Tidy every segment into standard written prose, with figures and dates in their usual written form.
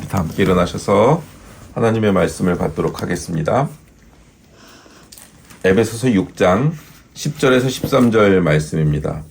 다 함께 일어나셔서 하나님의 말씀을 받도록 하겠습니다. 에베소서 6장 10절에서 13절 말씀입니다.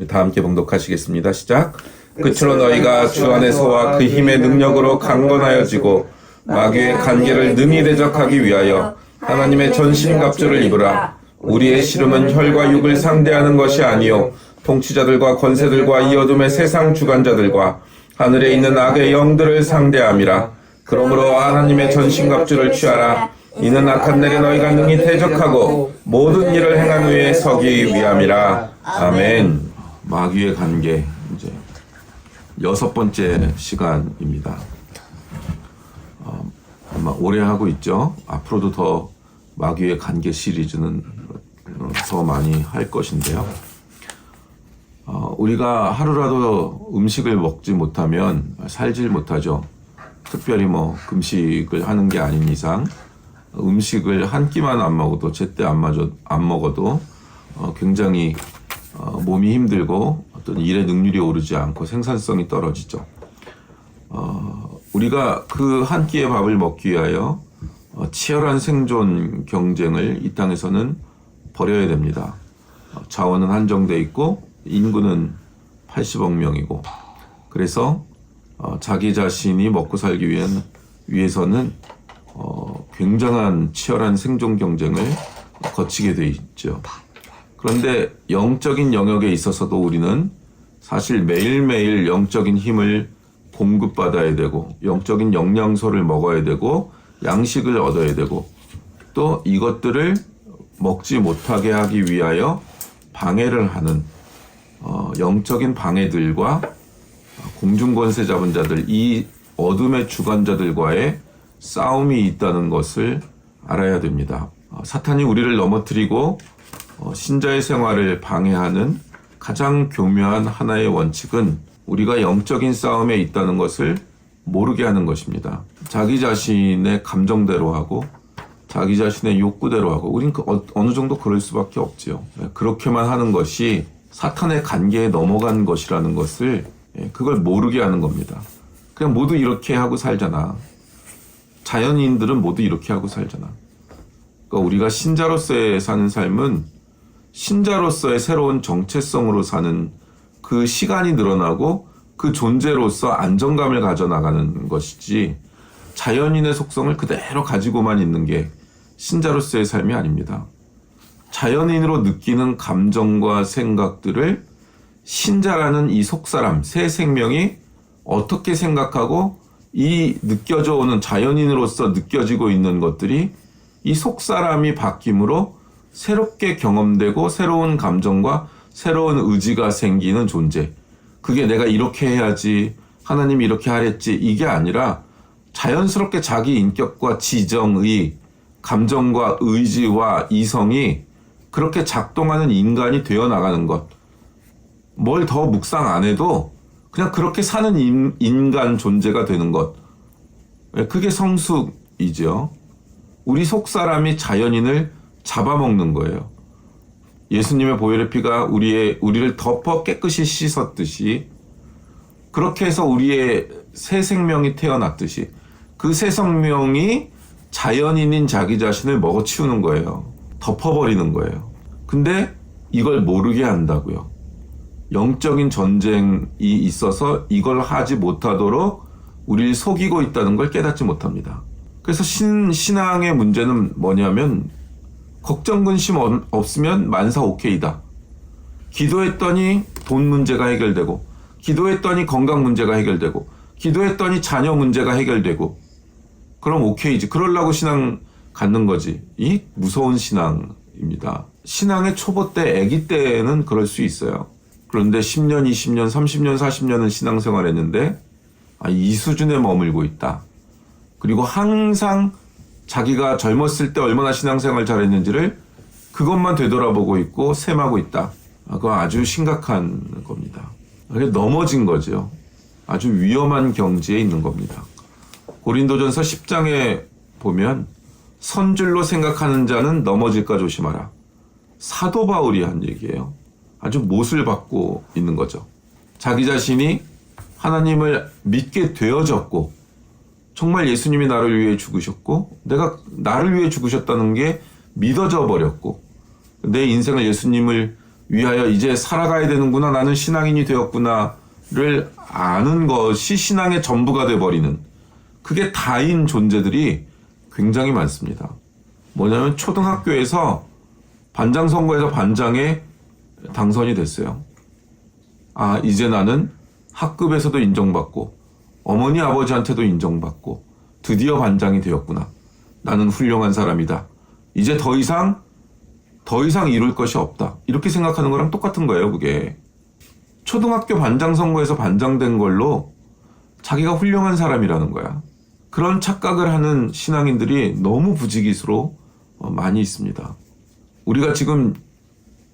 다 함께 봉독하시겠습니다. 시작. 끝으로 너희가 주 안에서와 그 힘의 능력으로 강건하여지고 마귀의 간계를 능히 대적하기 위하여 하나님의 전신갑주를 입으라. 우리의 씨름은 혈과 육을 상대하는 것이 아니요 통치자들과 권세들과 이 어둠의 세상 주관자들과 하늘에 있는 악의 영들을 상대함이라. 그러므로 하나님의 전신갑주를 취하라. 이는 악한 날에 너희가 능히 대적하고 모든 일을 행한 후에 서기 위함이라. 아멘. 마귀의 관계, 이제 6번째 시간입니다. 아마 오래 하고 있죠. 앞으로도 더 마귀의 관계 시리즈는 더 많이 할 것인데요. 우리가 하루라도 음식을 먹지 못하면 살질 못하죠. 특별히 금식을 하는 게 아닌 이상 음식을 한 끼만 안 먹어도 제때 안 먹어도 굉장히 몸이 힘들고 어떤 일의 능률이 오르지 않고 생산성이 떨어지죠. 우리가 그 한 끼의 밥을 먹기 위하여 치열한 생존 경쟁을 이 땅에서는 벌여야 됩니다. 자원은 한정돼 있고 인구는 80억 명이고 그래서 자기 자신이 먹고 살기 위해서는 굉장한 치열한 생존 경쟁을 거치게 돼 있죠. 그런데 영적인 영역에 있어서도 우리는 사실 매일매일 영적인 힘을 공급받아야 되고 영적인 영양소를 먹어야 되고 양식을 얻어야 되고 또 이것들을 먹지 못하게 하기 위하여 방해를 하는 영적인 방해들과 공중권세 잡은 자들, 이 어둠의 주관자들과의 싸움이 있다는 것을 알아야 됩니다. 사탄이 우리를 넘어뜨리고 신자의 생활을 방해하는 가장 교묘한 하나의 원칙은 우리가 영적인 싸움에 있다는 것을 모르게 하는 것입니다. 자기 자신의 감정대로 하고 자기 자신의 욕구대로 하고 우린 어느 정도 그럴 수밖에 없지요. 그렇게만 하는 것이 사탄의 관계에 넘어간 것이라는 것을 그걸 모르게 하는 겁니다. 그냥 모두 이렇게 하고 살잖아. 자연인들은 모두 이렇게 하고 살잖아. 그러니까 우리가 신자로서의 사는 삶은 신자로서의 새로운 정체성으로 사는 그 시간이 늘어나고 그 존재로서 안정감을 가져나가는 것이지 자연인의 속성을 그대로 가지고만 있는 게 신자로서의 삶이 아닙니다. 자연인으로 느끼는 감정과 생각들을 신자라는 이 속사람, 새 생명이 어떻게 생각하고 이 느껴져 오는 자연인으로서 느껴지고 있는 것들이 이 속사람이 바뀜으로 새롭게 경험되고 새로운 감정과 새로운 의지가 생기는 존재. 그게 내가 이렇게 해야지, 하나님이 이렇게 하랬지, 이게 아니라 자연스럽게 자기 인격과 지정의, 감정과 의지와 이성이 그렇게 작동하는 인간이 되어 나가는 것. 뭘 더 묵상 안 해도 그냥 그렇게 사는 인간 존재가 되는 것. 그게 성숙이죠. 우리 속사람이 자연인을 잡아먹는 거예요. 예수님의 보혈의 피가 우리를 덮어 깨끗이 씻었듯이 그렇게 해서 우리의 새 생명이 태어났듯이 그 새 생명이 자연인인 자기 자신을 먹어치우는 거예요. 덮어버리는 거예요. 근데 이걸 모르게 한다고요. 영적인 전쟁이 있어서 이걸 하지 못하도록 우리를 속이고 있다는 걸 깨닫지 못합니다. 그래서 신앙의 문제는 뭐냐면 걱정 근심 없으면 만사 오케이다. 기도했더니 돈 문제가 해결되고 기도했더니 건강 문제가 해결되고 기도했더니 자녀 문제가 해결되고 그럼 오케이지. 그러려고 신앙 갖는 거지. 이 무서운 신앙입니다. 신앙의 초보 때, 아기 때는 그럴 수 있어요. 그런데 10년, 20년, 30년, 40년은 신앙생활 했는데 이 수준에 머물고 있다. 그리고 항상 자기가 젊었을 때 얼마나 신앙생활 잘했는지를 그것만 되돌아보고 있고 셈하고 있다. 그건 아주 심각한 겁니다. 그게 넘어진 거죠. 아주 위험한 경지에 있는 겁니다. 고린도전서 10장에 보면 선줄로 생각하는 자는 넘어질까 조심하라. 사도 바울이 한 얘기예요. 아주 못을 받고 있는 거죠. 자기 자신이 하나님을 믿게 되어졌고 정말 예수님이 나를 위해 죽으셨고 내가 나를 위해 죽으셨다는 게 믿어져 버렸고 내 인생을 예수님을 위하여 이제 살아가야 되는구나, 나는 신앙인이 되었구나를 아는 것이 신앙의 전부가 돼버리는, 그게 다인 존재들이 굉장히 많습니다. 뭐냐면 초등학교에서 반장 선거에서 반장에 당선이 됐어요. 아, 이제 나는 학급에서도 인정받고 어머니 아버지한테도 인정받고 드디어 반장이 되었구나. 나는 훌륭한 사람이다. 이제 더 이상 이룰 것이 없다. 이렇게 생각하는 거랑 똑같은 거예요, 그게. 초등학교 반장 선거에서 반장된 걸로 자기가 훌륭한 사람이라는 거야. 그런 착각을 하는 신앙인들이 너무 부지기수로 많이 있습니다. 우리가 지금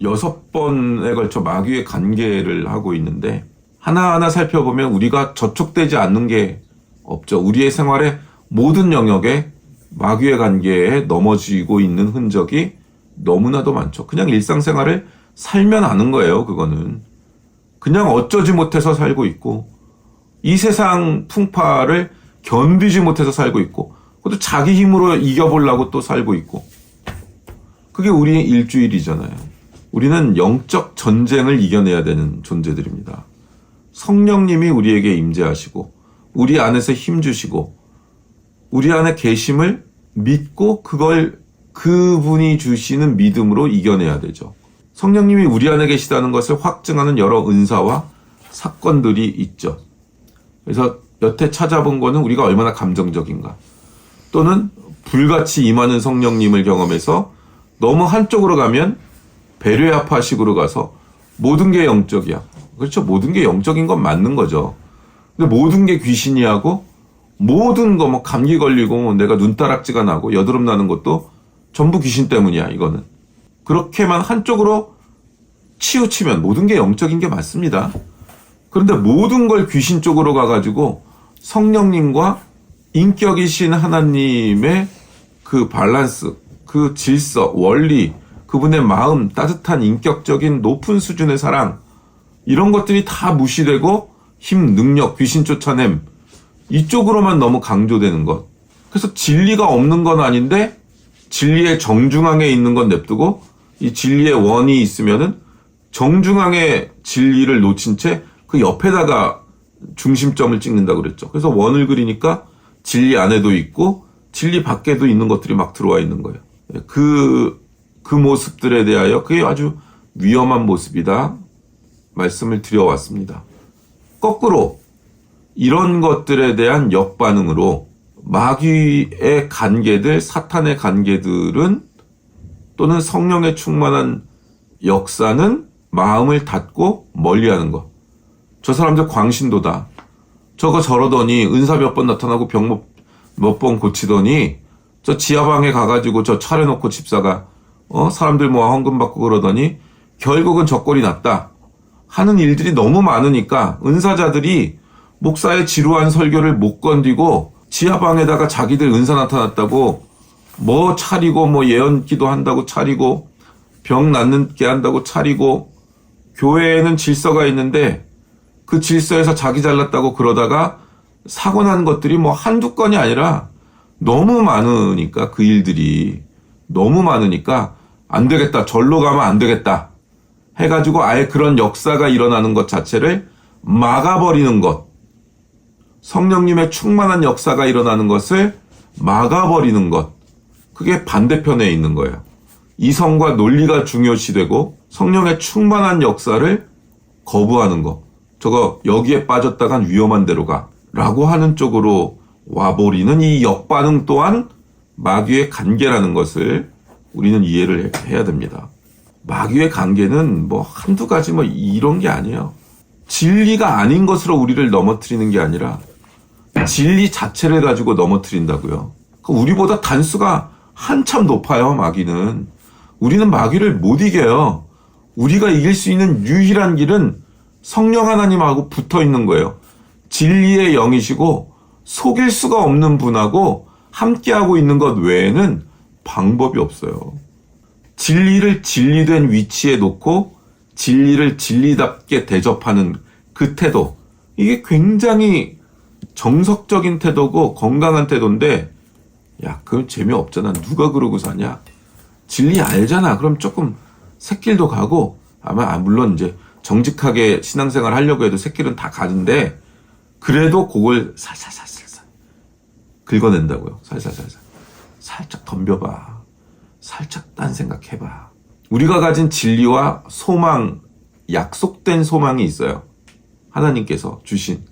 6번에 걸쳐 마귀의 관계를 하고 있는데 하나하나 살펴보면 우리가 저촉되지 않는 게 없죠. 우리의 생활의 모든 영역에 마귀의 관계에 넘어지고 있는 흔적이 너무나도 많죠. 그냥 일상생활을 살면 아는 거예요, 그거는. 그냥 어쩌지 못해서 살고 있고 이 세상 풍파를 견디지 못해서 살고 있고 그것도 자기 힘으로 이겨보려고 또 살고 있고, 그게 우리의 일주일이잖아요. 우리는 영적 전쟁을 이겨내야 되는 존재들입니다. 성령님이 우리에게 임재하시고 우리 안에서 힘주시고 우리 안에 계심을 믿고 그걸 그분이 주시는 믿음으로 이겨내야 되죠. 성령님이 우리 안에 계시다는 것을 확증하는 여러 은사와 사건들이 있죠. 그래서 여태 찾아본 거는 우리가 얼마나 감정적인가, 또는 불같이 임하는 성령님을 경험해서 너무 한쪽으로 가면 베레아파식으로 가서 모든 게 영적이야. 그렇죠. 모든 게 영적인 건 맞는 거죠. 근데 모든 게 귀신이 하고 모든 거 뭐 감기 걸리고 내가 눈다락지가 나고 여드름 나는 것도 전부 귀신 때문이야, 이거는. 그렇게만 한쪽으로 치우치면 모든 게 영적인 게 맞습니다. 그런데 모든 걸 귀신 쪽으로 가가지고 성령님과 인격이신 하나님의 그 밸런스, 그 질서, 원리, 그분의 마음, 따뜻한 인격적인 높은 수준의 사랑, 이런 것들이 다 무시되고 힘, 능력, 귀신 쫓아냄, 이쪽으로만 너무 강조되는 것. 그래서 진리가 없는 건 아닌데 진리의 정중앙에 있는 건 냅두고 이 진리의 원이 있으면은 정중앙의 진리를 놓친 채 그 옆에다가 중심점을 찍는다고 그랬죠. 그래서 원을 그리니까 진리 안에도 있고 진리 밖에도 있는 것들이 막 들어와 있는 거예요. 그 모습들에 대하여 그게 아주 위험한 모습이다 말씀을 드려왔습니다. 거꾸로 이런 것들에 대한 역반응으로 마귀의 관계들, 사탄의 관계들은, 또는 성령의 충만한 역사는 마음을 닫고 멀리하는 것. 저 사람들 광신도다. 저거 저러더니 은사 몇 번 나타나고 병 몇 번 고치더니 저 지하방에 가가지고 저 차려놓고 집사가 사람들 모아 헌금 받고 그러더니 결국은 저 꼴이 났다 하는 일들이 너무 많으니까 은사자들이 목사의 지루한 설교를 못 건디고 지하방에다가 자기들 은사 나타났다고 뭐 차리고 뭐 예언기도 한다고 차리고 병 낫게 한다고 차리고, 교회에는 질서가 있는데 그 질서에서 자기 잘났다고 그러다가 사고 난 것들이 뭐 한두 건이 아니라 너무 많으니까, 그 일들이 너무 많으니까 안 되겠다, 절로 가면 안 되겠다 해가지고 아예 그런 역사가 일어나는 것 자체를 막아버리는 것, 성령님의 충만한 역사가 일어나는 것을 막아버리는 것, 그게 반대편에 있는 거예요. 이성과 논리가 중요시되고 성령의 충만한 역사를 거부하는 것, 저거 여기에 빠졌다간 위험한 데로 가 라고 하는 쪽으로 와버리는 이 역반응 또한 마귀의 관계라는 것을 우리는 이해를 해야 됩니다. 마귀의 관계는 뭐 한두 가지 뭐 이런 게 아니에요. 진리가 아닌 것으로 우리를 넘어뜨리는 게 아니라 진리 자체를 가지고 넘어뜨린다고요. 우리보다 단수가 한참 높아요, 마귀는. 우리는 마귀를 못 이겨요. 우리가 이길 수 있는 유일한 길은 성령 하나님하고 붙어 있는 거예요. 진리의 영이시고 속일 수가 없는 분하고 함께하고 있는 것 외에는 방법이 없어요. 진리를 진리된 위치에 놓고 진리를 진리답게 대접하는 그 태도, 이게 굉장히 정석적인 태도고 건강한 태도인데, 야, 그건 재미없잖아. 누가 그러고 사냐? 진리 알잖아. 그럼 조금 새길도 가고, 아마, 물론 이제 정직하게 신앙생활 하려고 해도 새길은 다 가는데, 그래도 그걸 살살살살살 긁어낸다고요. 살살살살. 살짝 덤벼봐. 살짝 딴 생각해봐. 우리가 가진 진리와 소망, 약속된 소망이 있어요. 하나님께서 주신.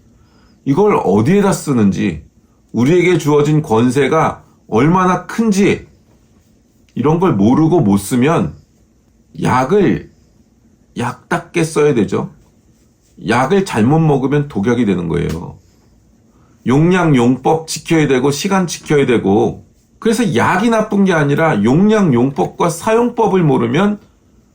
이걸 어디에다 쓰는지, 우리에게 주어진 권세가 얼마나 큰지, 이런 걸 모르고 못 쓰면 약을 약답게 써야 되죠. 약을 잘못 먹으면 독약이 되는 거예요. 용량 용법 지켜야 되고 시간 지켜야 되고, 그래서 약이 나쁜 게 아니라 용량 용법과 사용법을 모르면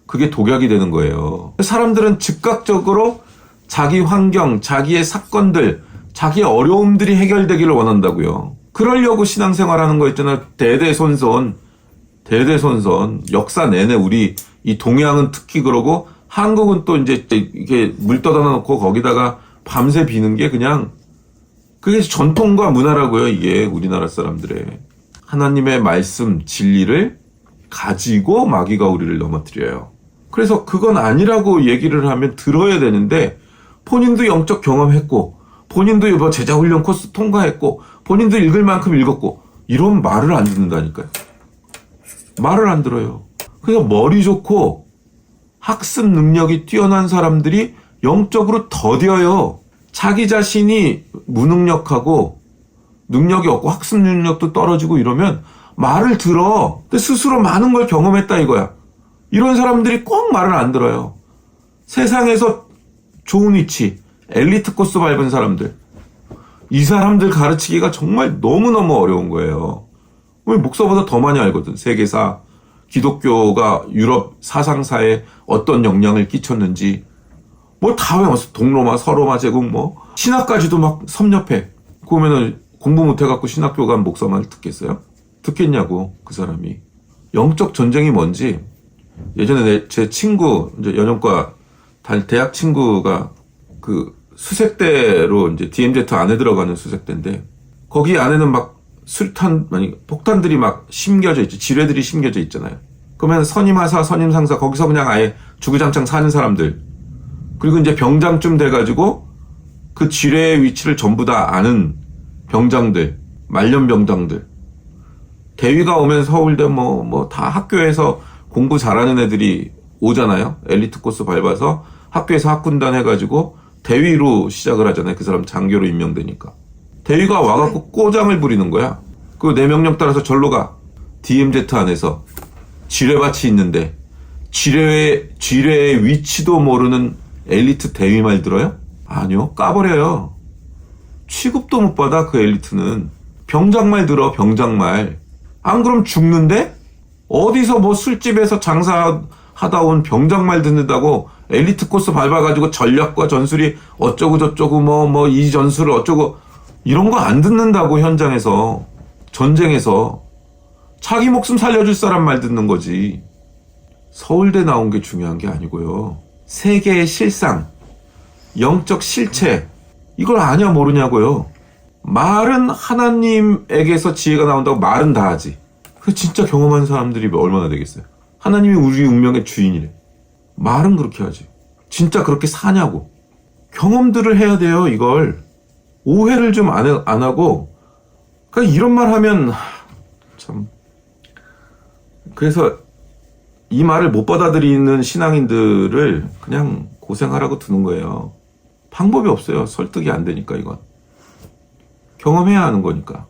그게 독약이 되는 거예요. 사람들은 즉각적으로 자기 환경, 자기의 사건들, 자기의 어려움들이 해결되기를 원한다고요. 그러려고 신앙생활하는 거 있잖아요. 대대손손 역사 내내 우리 이 동양은 특히 그러고 한국은 또 이제 이게 물 떠다 놓고 거기다가 밤새 비는 게 그냥 그게 전통과 문화라고요. 이게 우리나라 사람들의 하나님의 말씀 진리를 가지고 마귀가 우리를 넘어뜨려요. 그래서 그건 아니라고 얘기를 하면 들어야 되는데, 본인도 영적 경험했고 본인도 뭐 제자훈련 코스 통과했고 본인도 읽을 만큼 읽었고 이런 말을 안 듣는다니까요. 말을 안 들어요. 그래서 머리 좋고 학습 능력이 뛰어난 사람들이 영적으로 더뎌요. 자기 자신이 무능력하고 능력이 없고 학습 능력도 떨어지고 이러면 말을 들어. 근데 스스로 많은 걸 경험했다 이거야. 이런 사람들이 꼭 말을 안 들어요. 세상에서 좋은 위치, 엘리트 코스 밟은 사람들, 이 사람들 가르치기가 정말 너무너무 어려운 거예요. 왜 목사보다 더 많이 알거든. 세계사, 기독교가 유럽 사상사에 어떤 영향을 끼쳤는지 뭐 다 외웠어. 동로마, 서로마 제국 뭐 신학까지도 막 섭렵해. 그러면은 공부 못해갖고 신학교 간 목사 말 듣겠어요? 듣겠냐고. 그 사람이 영적 전쟁이 뭔지. 예전에 제 친구, 이제 연영과 대학 친구가 그 수색대로 이제 DMZ 안에 들어가는 수색대인데, 거기 안에는 막 폭탄들이 막 심겨져 있죠. 지뢰들이 심겨져 있잖아요. 그러면 선임하사, 선임상사, 거기서 그냥 아예 주구장창 사는 사람들, 그리고 이제 병장쯤 돼가지고 그 지뢰의 위치를 전부 다 아는 병장들, 말년 병장들. 대위가 오면 서울대 뭐 다 학교에서 공부 잘하는 애들이 오잖아요. 엘리트 코스 밟아서 학교에서 학군단 해가지고 대위로 시작을 하잖아요. 그 사람 장교로 임명되니까. 대위가 와갖고 꼬장을 부리는 거야. 그 내 명령 따라서 절로 가. DMZ 안에서 지뢰밭이 있는데 지뢰의 위치도 모르는 엘리트 대위 말 들어요? 아니요. 까버려요. 취급도 못 받아. 그 엘리트는. 병장 말 들어. 병장 말. 안 그럼 죽는데? 어디서 뭐 술집에서 장사하다 온 병장 말 듣는다고 엘리트 코스 밟아가지고 전략과 전술이 어쩌고 저쩌고 뭐 이 전술을 어쩌고 이런 거 안 듣는다고. 현장에서, 전쟁에서 자기 목숨 살려줄 사람 말 듣는 거지. 서울대 나온 게 중요한 게 아니고요. 세계의 실상, 영적 실체, 이걸 아냐 모르냐고요. 말은 하나님에게서 지혜가 나온다고 말은 다 하지. 그 진짜 경험한 사람들이 얼마나 되겠어요. 하나님이 우리 운명의 주인이래. 말은 그렇게 하지. 진짜 그렇게 사냐고. 경험들을 해야 돼요. 이걸 오해를 좀 안 하고. 그러니까 이런 말 하면 참. 그래서 이 말을 못 받아들이는 신앙인들을 그냥 고생하라고 두는 거예요. 방법이 없어요. 설득이 안 되니까. 이건 경험해야 하는 거니까.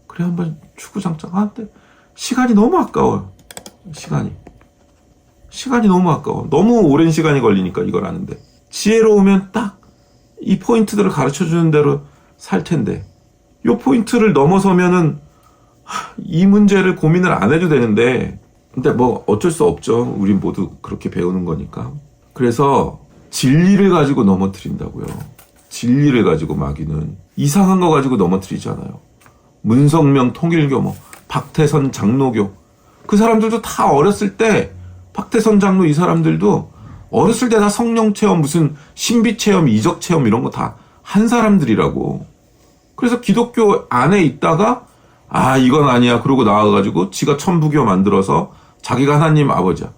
그래 한번 주구장창 하는데 시간이 너무 아까워요. 시간이 너무 아까워. 너무 오랜 시간이 걸리니까 이걸 아는데. 지혜로우면 딱 이 포인트들을 가르쳐주는 대로 살 텐데, 이 포인트를 넘어서면은 이 문제를 고민을 안 해도 되는데, 근데 뭐 어쩔 수 없죠. 우리 모두 그렇게 배우는 거니까. 그래서 진리를 가지고 넘어뜨린다고요. 진리를 가지고 마귀는 이상한 거 가지고 넘어뜨리잖아요. 문성명 통일교, 박태선 장로교, 그 사람들도 다 어렸을 때, 박태선 장로 이 사람들도 어렸을 때 다 성령 체험, 무슨 신비 체험, 이적 체험 이런 거 다 한 사람들이라고. 그래서 기독교 안에 있다가 이건 아니야 그러고 나와가지고 지가 천부교 만들어서 자기가 하나님 아버지야.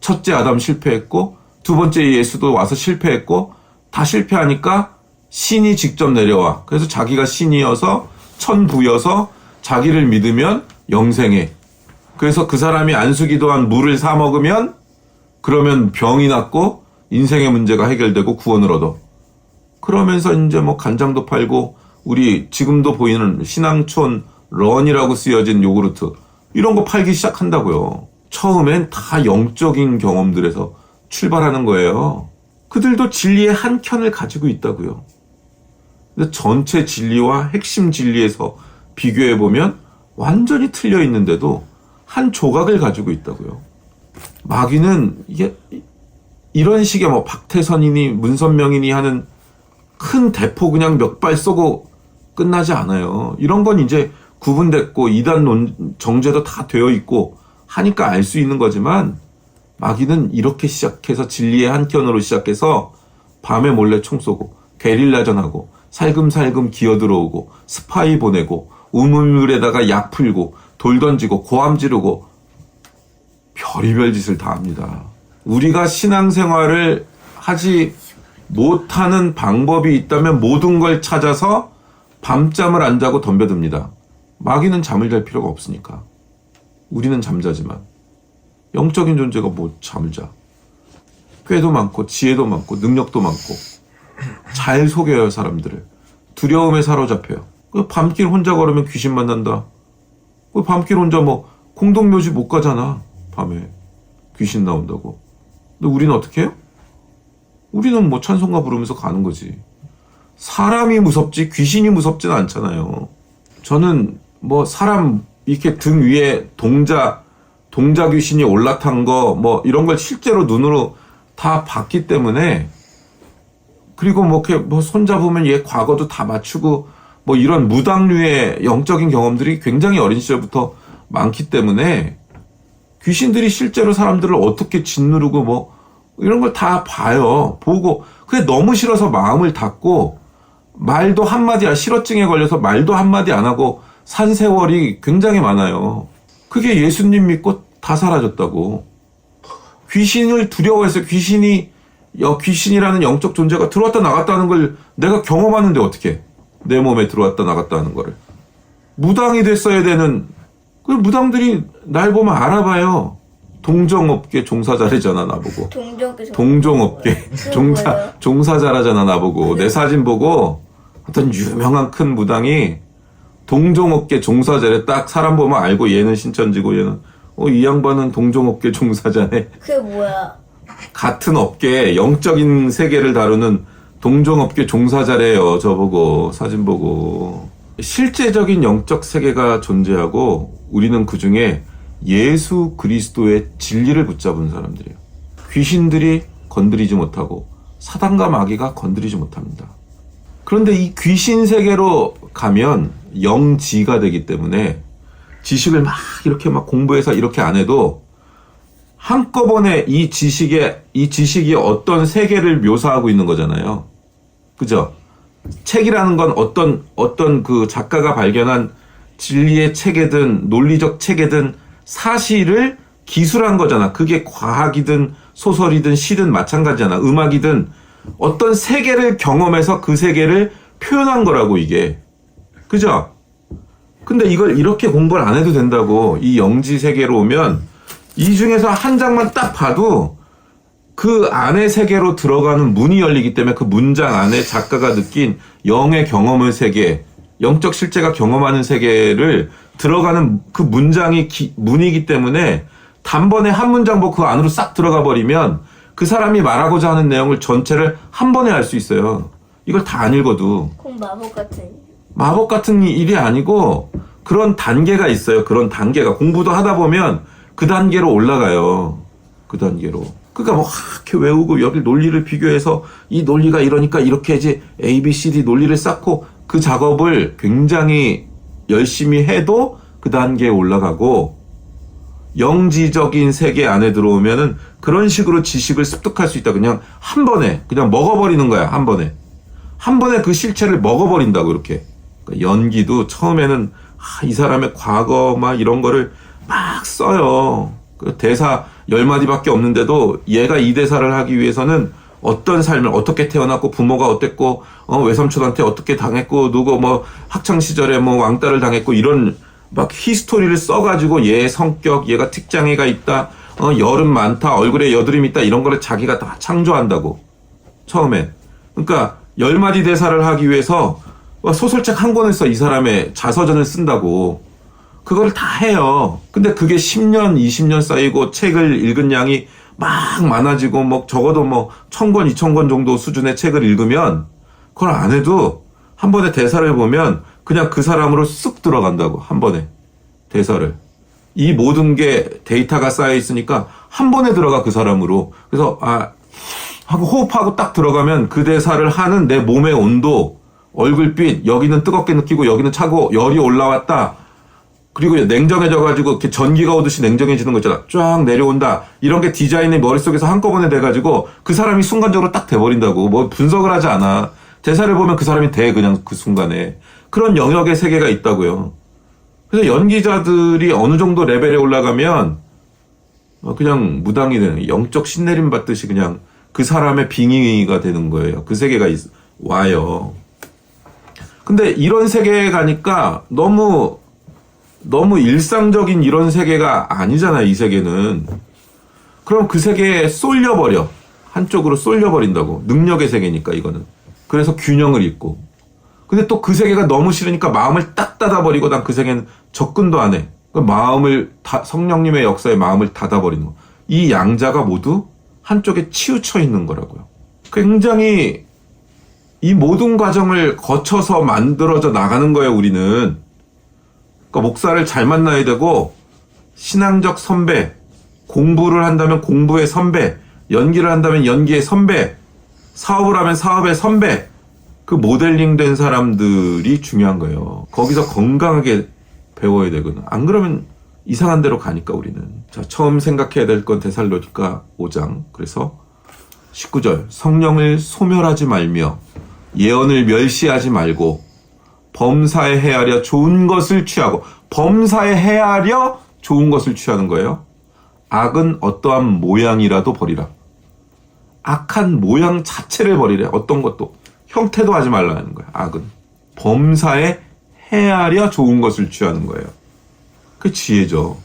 첫째 아담 실패했고 두 번째 예수도 와서 실패했고 다 실패하니까 신이 직접 내려와. 그래서 자기가 신이어서 천부여서 자기를 믿으면 영생해. 그래서 그 사람이 안수기도한 물을 사 먹으면 그러면 병이 낫고 인생의 문제가 해결되고 구원을 얻어. 그러면서 이제 뭐 간장도 팔고 우리 지금도 보이는 신앙촌 런이라고 쓰여진 요구르트 이런 거 팔기 시작한다고요. 처음엔 다 영적인 경험들에서 출발하는 거예요. 그들도 진리의 한 켠을 가지고 있다고요. 근데 전체 진리와 핵심 진리에서 비교해보면 완전히 틀려 있는데도 한 조각을 가지고 있다고요. 마귀는 이게 이런 식의 뭐 박태선이니 문선명이니 하는 큰 대포 그냥 몇 발 쏘고 끝나지 않아요. 이런 건 이제 구분됐고 이단 정제도 다 되어 있고 하니까 알 수 있는 거지만 마귀는 이렇게 시작해서 진리의 한 켠으로 시작해서 밤에 몰래 총 쏘고 게릴라전하고 살금살금 기어들어오고 스파이 보내고 우물물에다가 약 풀고 돌 던지고 고함 지르고 별의별 짓을 다 합니다. 우리가 신앙생활을 하지 못하는 방법이 있다면 모든 걸 찾아서 밤잠을 안 자고 덤벼듭니다. 마귀는 잠을 잘 필요가 없으니까. 우리는 잠자지만 영적인 존재가 뭐 잠을 자. 꾀도 많고 지혜도 많고 능력도 많고 잘 속여요 사람들을. 두려움에 사로잡혀요. 밤길 혼자 걸으면 귀신 만난다. 밤길 혼자 뭐 공동묘지 못 가잖아. 밤에 귀신 나온다고. 근데 우리는 어떻게 해요? 우리는 뭐 찬송가 부르면서 가는 거지. 사람이 무섭지 귀신이 무섭지는 않잖아요. 저는 뭐 사람 이렇게 등 위에 동자 귀신이 올라탄 거 뭐 이런 걸 실제로 눈으로 다 봤기 때문에, 그리고 뭐 이렇게 뭐 손잡으면 얘 과거도 다 맞추고 뭐 이런 무당류의 영적인 경험들이 굉장히 어린 시절부터 많기 때문에 귀신들이 실제로 사람들을 어떻게 짓누르고 뭐 이런 걸 다 봐요. 보고 그게 너무 싫어서 마음을 닫고 말도 한마디 실어증에 걸려서 말도 한마디 안 하고 산 세월이 굉장히 많아요. 그게 예수님 믿고 다 사라졌다고. 귀신을 두려워해서 귀신이라는 영적 존재가 들어왔다 나갔다는 걸 내가 경험하는데 어떻게 내 몸에 들어왔다 나갔다 하는 거를. 무당이 됐어야 되는 그 무당들이 날 보면 알아봐요. 동정업계 종사자래잖아 나보고. 동종업계 종사자라잖아 나보고. 내 사진 보고 어떤 유명한 큰 무당이 동종업계 종사자래. 딱 사람 보면 알고 얘는 신천지고 얘는 이 양반은 동종업계 종사자네. 그게 뭐야? 같은 업계 영적인 세계를 다루는 동종업계 종사자래요. 저보고 사진 보고. 실제적인 영적 세계가 존재하고 우리는 그중에 예수 그리스도의 진리를 붙잡은 사람들이에요. 귀신들이 건드리지 못하고 사단과 마귀가 건드리지 못합니다. 그런데 이 귀신 세계로 가면 영지가 되기 때문에 지식을 막 이렇게 막 공부해서 이렇게 안 해도 한꺼번에 이 지식이 어떤 세계를 묘사하고 있는 거잖아요. 그죠? 책이라는 건 어떤 그 작가가 발견한 진리의 체계든 논리적 체계든 사실을 기술한 거잖아. 그게 과학이든 소설이든 시든 마찬가지잖아. 음악이든 어떤 세계를 경험해서 그 세계를 표현한 거라고 이게. 그죠? 근데 이걸 이렇게 공부를 안 해도 된다고. 이 영지 세계로 오면 이 중에서 한 장만 딱 봐도 그 안의 세계로 들어가는 문이 열리기 때문에 그 문장 안에 작가가 느낀 영의 경험의 세계, 영적 실제가 경험하는 세계를 들어가는 그 문장이 문이기 때문에 단번에 한 문장 보고 그 안으로 싹 들어가 버리면 그 사람이 말하고자 하는 내용을 전체를 한 번에 알 수 있어요. 이걸 다 안 읽어도. 그럼 마법 같은 일이 아니고 그런 단계가 있어요. 그런 단계가. 공부도 하다 보면 그 단계로 올라가요. 그 단계로. 그러니까 뭐 이렇게 외우고 여기 논리를 비교해서 이 논리가 이러니까 이렇게 해야지 A, B, C, D 논리를 쌓고 그 작업을 굉장히 열심히 해도 그 단계에 올라가고, 영지적인 세계 안에 들어오면은 그런 식으로 지식을 습득할 수 있다. 그냥 한 번에 그냥 먹어버리는 거야. 한 번에 그 실체를 먹어버린다고. 이렇게 그러니까 연기도 처음에는 이 사람의 과거 막 이런 거를 막 써요. 그 대사 10마디밖에 없는데도 얘가 이 대사를 하기 위해서는 어떤 삶을 어떻게 태어났고 부모가 어땠고 외삼촌한테 어떻게 당했고 누구 뭐 학창 시절에 뭐 왕따를 당했고 이런 막 히스토리를 써가지고 얘의 성격, 얘가 특장애가 있다, 열은 많다, 얼굴에 여드름 있다 이런 거를 자기가 다 창조한다고 처음에. 그러니까 10마디 대사를 하기 위해서 소설책 한 권을 써. 이 사람의 자서전을 쓴다고. 그걸 다 해요. 근데 그게 10년, 20년 쌓이고 책을 읽은 양이 막 많아지고 뭐 적어도 뭐 1000권, 2000권 정도 수준의 책을 읽으면 그걸 안 해도 한 번에 대사를 보면 그냥 그 사람으로 쑥 들어간다고. 한 번에 대사를. 이 모든 게 데이터가 쌓여 있으니까 한 번에 들어가 그 사람으로. 그래서 하고 호흡하고 딱 들어가면 그 대사를 하는 내 몸의 온도, 얼굴빛, 여기는 뜨겁게 느끼고 여기는 차고 열이 올라왔다. 그리고 냉정해져가지고 이렇게 전기가 오듯이 냉정해지는 거 있잖아. 쫙 내려온다. 이런 게 디자인이 머릿속에서 한꺼번에 돼가지고 그 사람이 순간적으로 딱 돼버린다고. 뭐 분석을 하지 않아. 대사를 보면 그 사람이 돼, 그냥 그 순간에. 그런 영역의 세계가 있다고요. 그래서 연기자들이 어느 정도 레벨에 올라가면 그냥 무당이 되는, 영적 신내림 받듯이 그냥 그 사람의 빙의가 되는 거예요. 그 세계가 와요. 근데 이런 세계에 가니까 너무 일상적인 이런 세계가 아니잖아요, 이 세계는. 그럼 그 세계에 쏠려버려. 한쪽으로 쏠려버린다고. 능력의 세계니까, 이거는. 그래서 균형을 잃고. 근데 또 그 세계가 너무 싫으니까 마음을 딱 닫아버리고 난 그 세계는 접근도 안 해. 성령님의 역사에 마음을 닫아버리는 거. 이 양자가 모두 한쪽에 치우쳐 있는 거라고요. 굉장히 이 모든 과정을 거쳐서 만들어져 나가는 거예요, 우리는. 그러니까 목사를 잘 만나야 되고, 신앙적 선배, 공부를 한다면 공부의 선배, 연기를 한다면 연기의 선배, 사업을 하면 사업의 선배, 그 모델링 된 사람들이 중요한 거예요. 거기서 건강하게 배워야 되거든. 안 그러면 이상한 데로 가니까 우리는. 자, 처음 생각해야 될 건 데살로니가 5장. 그래서 19절. 성령을 소멸하지 말며 예언을 멸시하지 말고 범사에 헤아려 좋은 것을 취하고, 범사에 헤아려 좋은 것을 취하는 거예요. 악은 어떠한 모양이라도 버리라. 악한 모양 자체를 버리래. 어떤 것도. 형태도 하지 말라는 거야. 악은. 범사에 헤아려 좋은 것을 취하는 거예요. 그 지혜죠.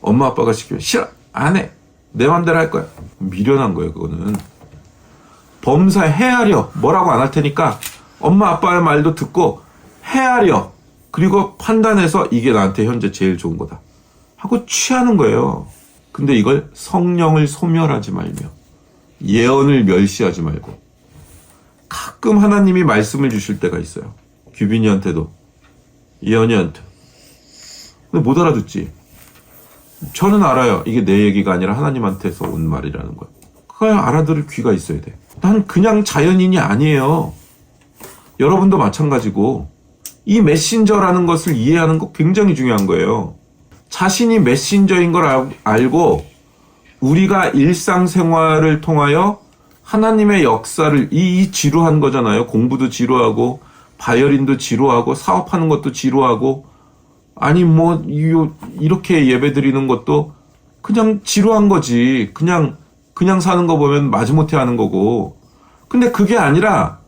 엄마 아빠가 시키면 싫어, 안 해, 내 맘대로 할 거야. 미련한 거예요, 그거는. 범사에 헤아려, 뭐라고 안 할 테니까 엄마 아빠의 말도 듣고 헤아려, 그리고 판단해서 이게 나한테 현재 제일 좋은 거다 하고 취하는 거예요. 근데 이걸 성령을 소멸하지 말며 예언을 멸시하지 말고. 가끔 하나님이 말씀을 주실 때가 있어요. 규빈이한테도, 예언이한테. 근데 못 알아듣지. 저는 알아요. 이게 내 얘기가 아니라 하나님한테서 온 말이라는 거. 그걸 알아들을 귀가 있어야 돼. 난 그냥 자연인이 아니에요. 여러분도 마찬가지고. 이 메신저라는 것을 이해하는 거 굉장히 중요한 거예요. 자신이 메신저인 걸 알고 우리가 일상생활을 통하여 하나님의 역사를, 이 지루한 거잖아요. 공부도 지루하고 바이올린도 지루하고 사업하는 것도 지루하고, 아니 뭐 이렇게 예배드리는 것도 그냥 지루한 거지. 그냥 사는 거 보면 마지못해 하는 거고. 근데 그게 아니라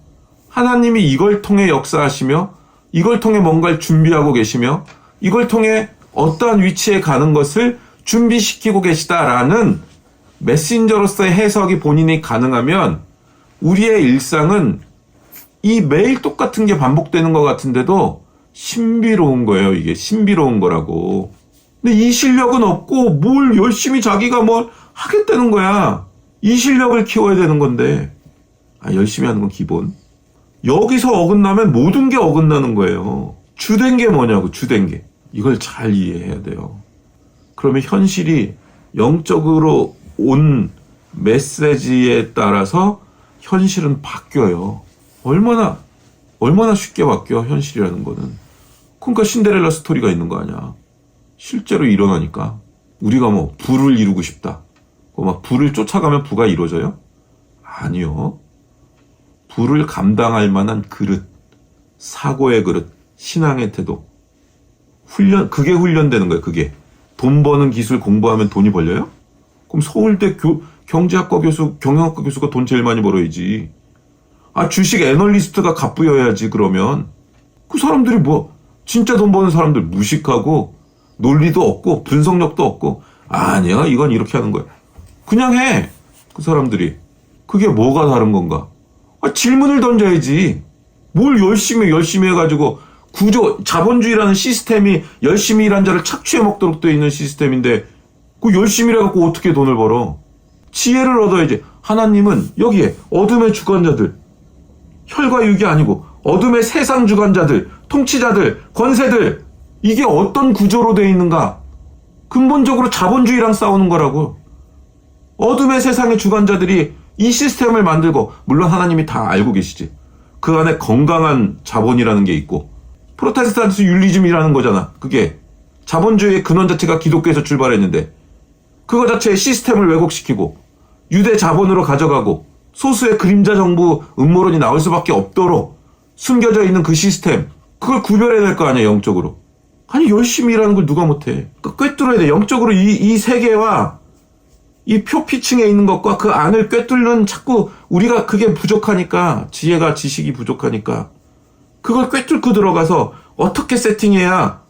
하나님이 이걸 통해 역사하시며 이걸 통해 뭔가를 준비하고 계시며 이걸 통해 어떠한 위치에 가는 것을 준비시키고 계시다라는 메신저로서의 해석이 본인이 가능하면 우리의 일상은 이 매일 똑같은 게 반복되는 것 같은데도 신비로운 거예요. 이게 신비로운 거라고. 근데 이 실력은 없고 뭘 열심히 자기가 뭘 하겠다는 거야. 이 실력을 키워야 되는 건데. 열심히 하는 건 기본. 여기서 어긋나면 모든 게 어긋나는 거예요. 주된 게 뭐냐고, 주된 게. 이걸 잘 이해해야 돼요. 그러면 현실이 영적으로 온 메시지에 따라서 현실은 바뀌어요. 얼마나 쉽게 바뀌어, 현실이라는 거는. 그러니까 신데렐라 스토리가 있는 거 아니야. 실제로 일어나니까. 우리가 뭐 부를 이루고 싶다, 막 부를 쫓아가면 부가 이루어져요? 아니요. 부를 감당할 만한 그릇, 사고의 그릇, 신앙의 태도. 그게 훈련되는 거예요, 그게. 돈 버는 기술 공부하면 돈이 벌려요? 그럼 서울대 경제학과 교수, 경영학과 교수가 돈 제일 많이 벌어야지. 주식 애널리스트가 갑부여야지, 그러면. 그 사람들이 진짜 돈 버는 사람들 무식하고, 논리도 없고, 분석력도 없고, 아니야, 이건 이렇게 하는 거야. 그냥 해, 그 사람들이. 그게 뭐가 다른 건가? 질문을 던져야지. 뭘 열심히 해가지고, 자본주의라는 시스템이 열심히 일한 자를 착취해 먹도록 되어 있는 시스템인데, 그 열심히 일해갖고 어떻게 돈을 벌어? 지혜를 얻어야지. 하나님은 여기에 어둠의 주관자들, 혈과 육이 아니고 어둠의 세상 주관자들, 통치자들, 권세들, 이게 어떤 구조로 되어 있는가? 근본적으로 자본주의랑 싸우는 거라고. 어둠의 세상의 주관자들이 이 시스템을 만들고, 물론 하나님이 다 알고 계시지. 그 안에 건강한 자본이라는 게 있고, 프로테스탄트 윤리즘이라는 거잖아. 그게 자본주의의 근원 자체가 기독교에서 출발했는데, 그거 자체의 시스템을 왜곡시키고 유대 자본으로 가져가고 소수의 그림자 정부 음모론이 나올 수밖에 없도록 숨겨져 있는 그 시스템, 그걸 구별해낼 거 아니야, 영적으로. 열심히 일하는 걸 누가 못해. 꿰뚫어야 돼. 영적으로 이 세계와 이 표피층에 있는 것과 그 안을 꿰뚫는, 자꾸 우리가 그게 부족하니까, 지식이 부족하니까 그걸 꿰뚫고 들어가서 어떻게 세팅해야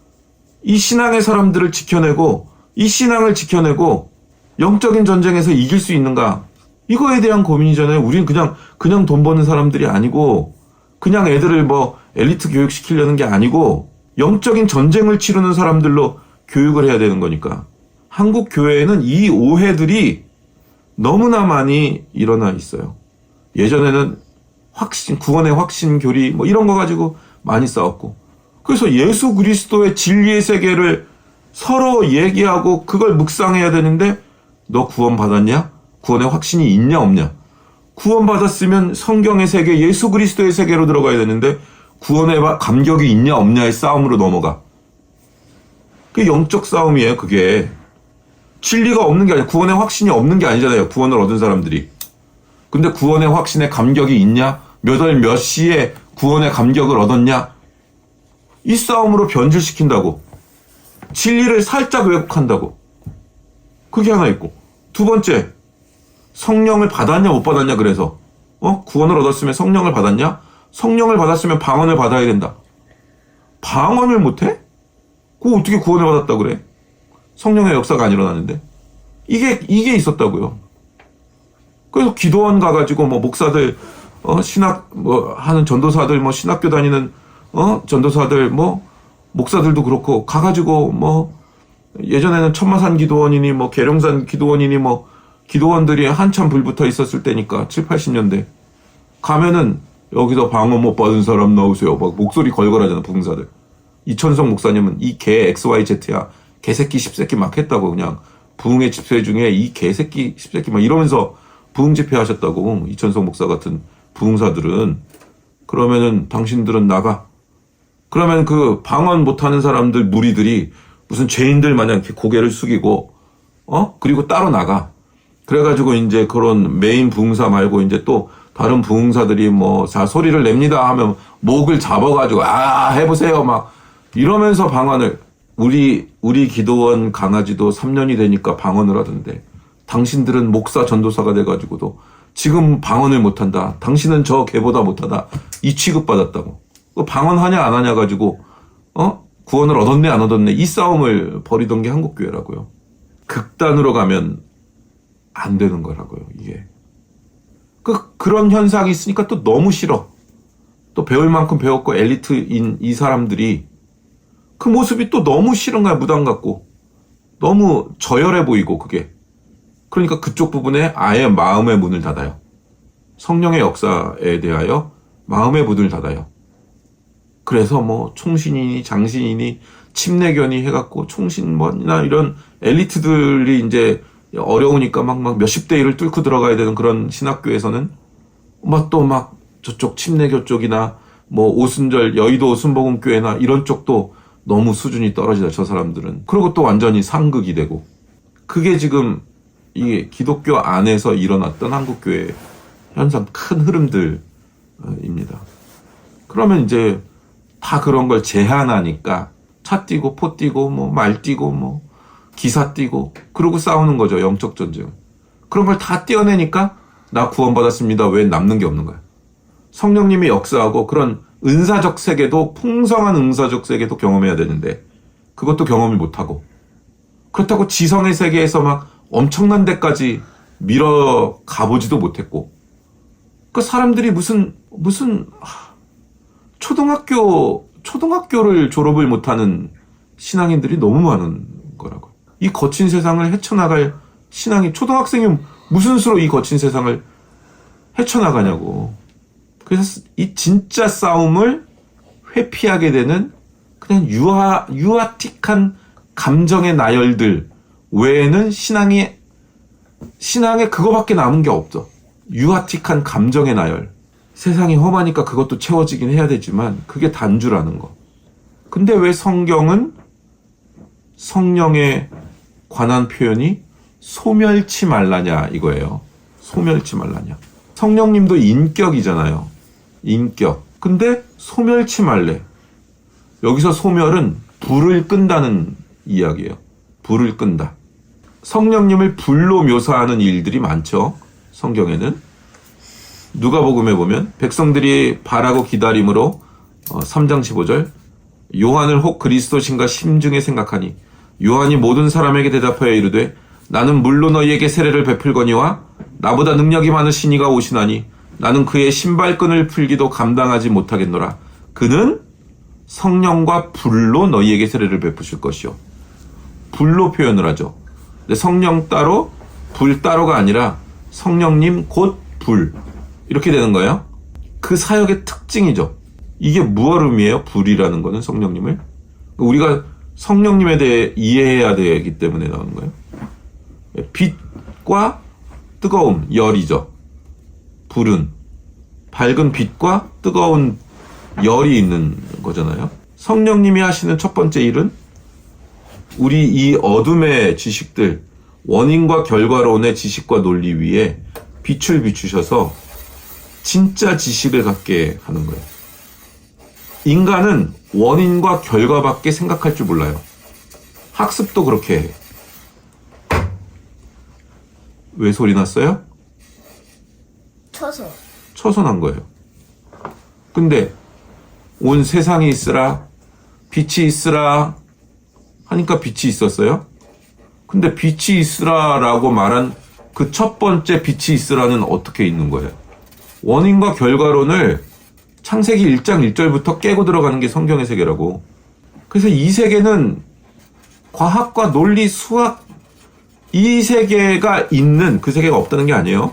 이 신앙의 사람들을 지켜내고, 이 신앙을 지켜내고 영적인 전쟁에서 이길 수 있는가? 이거에 대한 고민이잖아요. 우린 그냥 돈 버는 사람들이 아니고, 그냥 애들을 엘리트 교육 시키려는 게 아니고, 영적인 전쟁을 치르는 사람들로 교육을 해야 되는 거니까. 한국 교회에는 이 오해들이 너무나 많이 일어나 있어요. 예전에는 구원의 확신 교리 이런 거 가지고 많이 싸웠고, 그래서 예수 그리스도의 진리의 세계를 서로 얘기하고 그걸 묵상해야 되는데, 너 구원 받았냐? 구원의 확신이 있냐 없냐? 구원 받았으면 성경의 세계, 예수 그리스도의 세계로 들어가야 되는데, 구원의 감격이 있냐 없냐의 싸움으로 넘어가. 그게 영적 싸움이에요. 그게 진리가 없는 게 아니라, 구원의 확신이 없는 게 아니잖아요, 구원을 얻은 사람들이. 근데 구원의 확신에 감격이 있냐? 몇 월 몇 시에 구원의 감격을 얻었냐? 이 싸움으로 변질시킨다고. 진리를 살짝 왜곡한다고. 그게 하나 있고, 두 번째, 성령을 받았냐 못 받았냐. 그래서 구원을 얻었으면 성령을 받았냐? 성령을 받았으면 방언을 받아야 된다. 방언을 못해? 그거 어떻게 구원을 받았다 그래? 성령의 역사가 안 일어나는데. 이게 있었다고요. 그래서 기도원 가가지고 목사들, 신학 하는 전도사들, 신학교 다니는 전도사들, 목사들도 그렇고 가가지고 예전에는 천마산 기도원이니 계룡산 기도원이니 기도원들이 한참 불붙어 있었을 때니까 7, 80년대 가면은 여기서 방언 못 받은 사람 나오세요. 목소리 걸걸하잖아, 부흥사들. 이천성 목사님은 이 개 XYZ야, 개새끼 10새끼 막 했다고. 그냥 부흥의 집회 중에 이 개새끼 10새끼 막 이러면서 부흥 집회 하셨다고, 이천성 목사 같은 부흥사들은. 그러면은 당신들은 나가. 그러면 그 방언 못하는 사람들 무리들이 무슨 죄인들 마냥 이렇게 고개를 숙이고, 그리고 따로 나가. 그래가지고 이제 그런 메인 부흥사 말고 이제 또 다른 부흥사들이 소리를 냅니다 하면 목을 잡아가지고, 해보세요 막 이러면서 방언을. 우리 기도원 강아지도 3년이 되니까 방언을 하던데, 당신들은 목사 전도사가 돼가지고도 지금 방언을 못한다. 당신은 저 개보다 못하다. 이 취급받았다고. 방언하냐 안 하냐 가지고 구원을 얻었네 안 얻었네, 이 싸움을 벌이던 게 한국교회라고요. 극단으로 가면 안 되는 거라고요, 이게. 그런 현상이 있으니까 또 너무 싫어. 또 배울 만큼 배웠고 엘리트인 이 사람들이 그 모습이 또 너무 싫은 거야. 무당 같고 너무 저열해 보이고. 그게 그러니까 그쪽 부분에 아예 마음의 문을 닫아요. 성령의 역사에 대하여 마음의 문을 닫아요. 그래서 총신이니 장신이니 침례견이 해갖고 총신이나 이런 엘리트들이 이제 어려우니까 막 몇십 대 1을 뚫고 들어가야 되는 그런 신학교에서는 저쪽 침례교 쪽이나 오순절 여의도 오순복음교회나 이런 쪽도 너무 수준이 떨어지다, 저 사람들은. 그리고 또 완전히 상극이 되고. 그게 지금 이게 기독교 안에서 일어났던 한국교회 현상, 큰 흐름들입니다. 그러면 이제 다 그런 걸 제한하니까 차 띄고 포 띄고 뭐 말 띄고 뭐 기사 띄고 그러고 싸우는 거죠. 영적 전쟁. 그런 걸 다 띄어내니까 나 구원받았습니다. 왜 남는 게 없는 거야. 성령님이 역사하고 그런 은사적 세계도 풍성한 은사적 세계도 경험해야 되는데 그것도 경험을 못하고 그렇다고 지성의 세계에서 막 엄청난 데까지 밀어 가보지도 못했고 그 사람들이 무슨 초등학교를 졸업을 못하는 신앙인들이 너무 많은 거라고. 이 거친 세상을 헤쳐나갈 신앙이 초등학생이 무슨 수로 이 거친 세상을 헤쳐나가냐고. 그래서 이 진짜 싸움을 회피하게 되는 그냥 유아틱한 감정의 나열들 외에는 신앙에 그거밖에 남은 게 없어. 유아틱한 감정의 나열. 세상이 험하니까 그것도 채워지긴 해야 되지만 그게 단주라는 거. 근데 왜 성경은 성령에 관한 표현이 소멸치 말라냐 이거예요. 소멸치 말라냐. 성령님도 인격이잖아요. 인격. 근데 소멸치 말래. 여기서 소멸은 불을 끈다는 이야기예요. 불을 끈다. 성령님을 불로 묘사하는 일들이 많죠. 성경에는. 누가복음에 보면 백성들이 바라고 기다림으로 3장 15절 요한을 혹 그리스도신가 심중에 생각하니 요한이 모든 사람에게 대답하여 이르되 나는 물로 너희에게 세례를 베풀거니와 나보다 능력이 많으신 이가 오시나니 나는 그의 신발끈을 풀기도 감당하지 못하겠노라. 그는 성령과 불로 너희에게 세례를 베푸실 것이요. 불로 표현을 하죠. 근데 성령 따로 불 따로가 아니라 성령님 곧 불 이렇게 되는 거예요. 그 사역의 특징이죠. 이게 무엇 의미예요? 불이라는 거는 성령님을. 우리가 성령님에 대해 이해해야 되기 때문에 나오는 거예요. 빛과 뜨거움, 열이죠. 불은 밝은 빛과 뜨거운 열이 있는 거잖아요. 성령님이 하시는 첫 번째 일은 우리 이 어둠의 지식들, 원인과 결과론의 지식과 논리 위에 빛을 비추셔서 진짜 지식을 갖게 하는 거예요. 인간은 원인과 결과밖에 생각할 줄 몰라요. 학습도 그렇게 해. 왜 소리 났어요? 쳐서 난 거예요. 근데 온 세상이 있으라, 빛이 있으라 하니까 빛이 있었어요. 근데 빛이 있으라라고 말한 그 첫 번째 빛이 있으라는 어떻게 있는 거예요? 원인과 결과론을 창세기 1장 1절부터 깨고 들어가는 게 성경의 세계라고. 그래서 이 세계는 과학과 논리, 수학 이 세계가 있는 그 세계가 없다는 게 아니에요.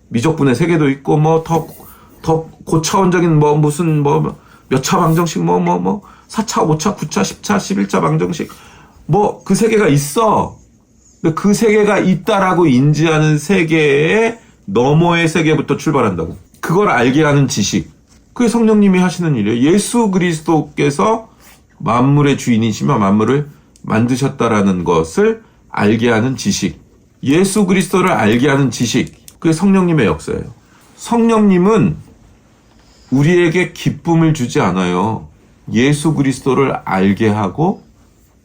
미적분의 세계도 있고 더 고차원적인 무슨 몇 차 방정식 4차, 5차, 9차, 10차, 11차 방정식 그 세계가 있어. 근데 그 세계가 있다라고 인지하는 세계의 너머의 세계부터 출발한다고. 그걸 알게 하는 지식. 그게 성령님이 하시는 일이에요. 예수 그리스도께서 만물의 주인이시며 만물을 만드셨다라는 것을 알게 하는 지식. 예수 그리스도를 알게 하는 지식. 그게 성령님의 역사예요. 성령님은 우리에게 기쁨을 주지 않아요. 예수 그리스도를 알게 하고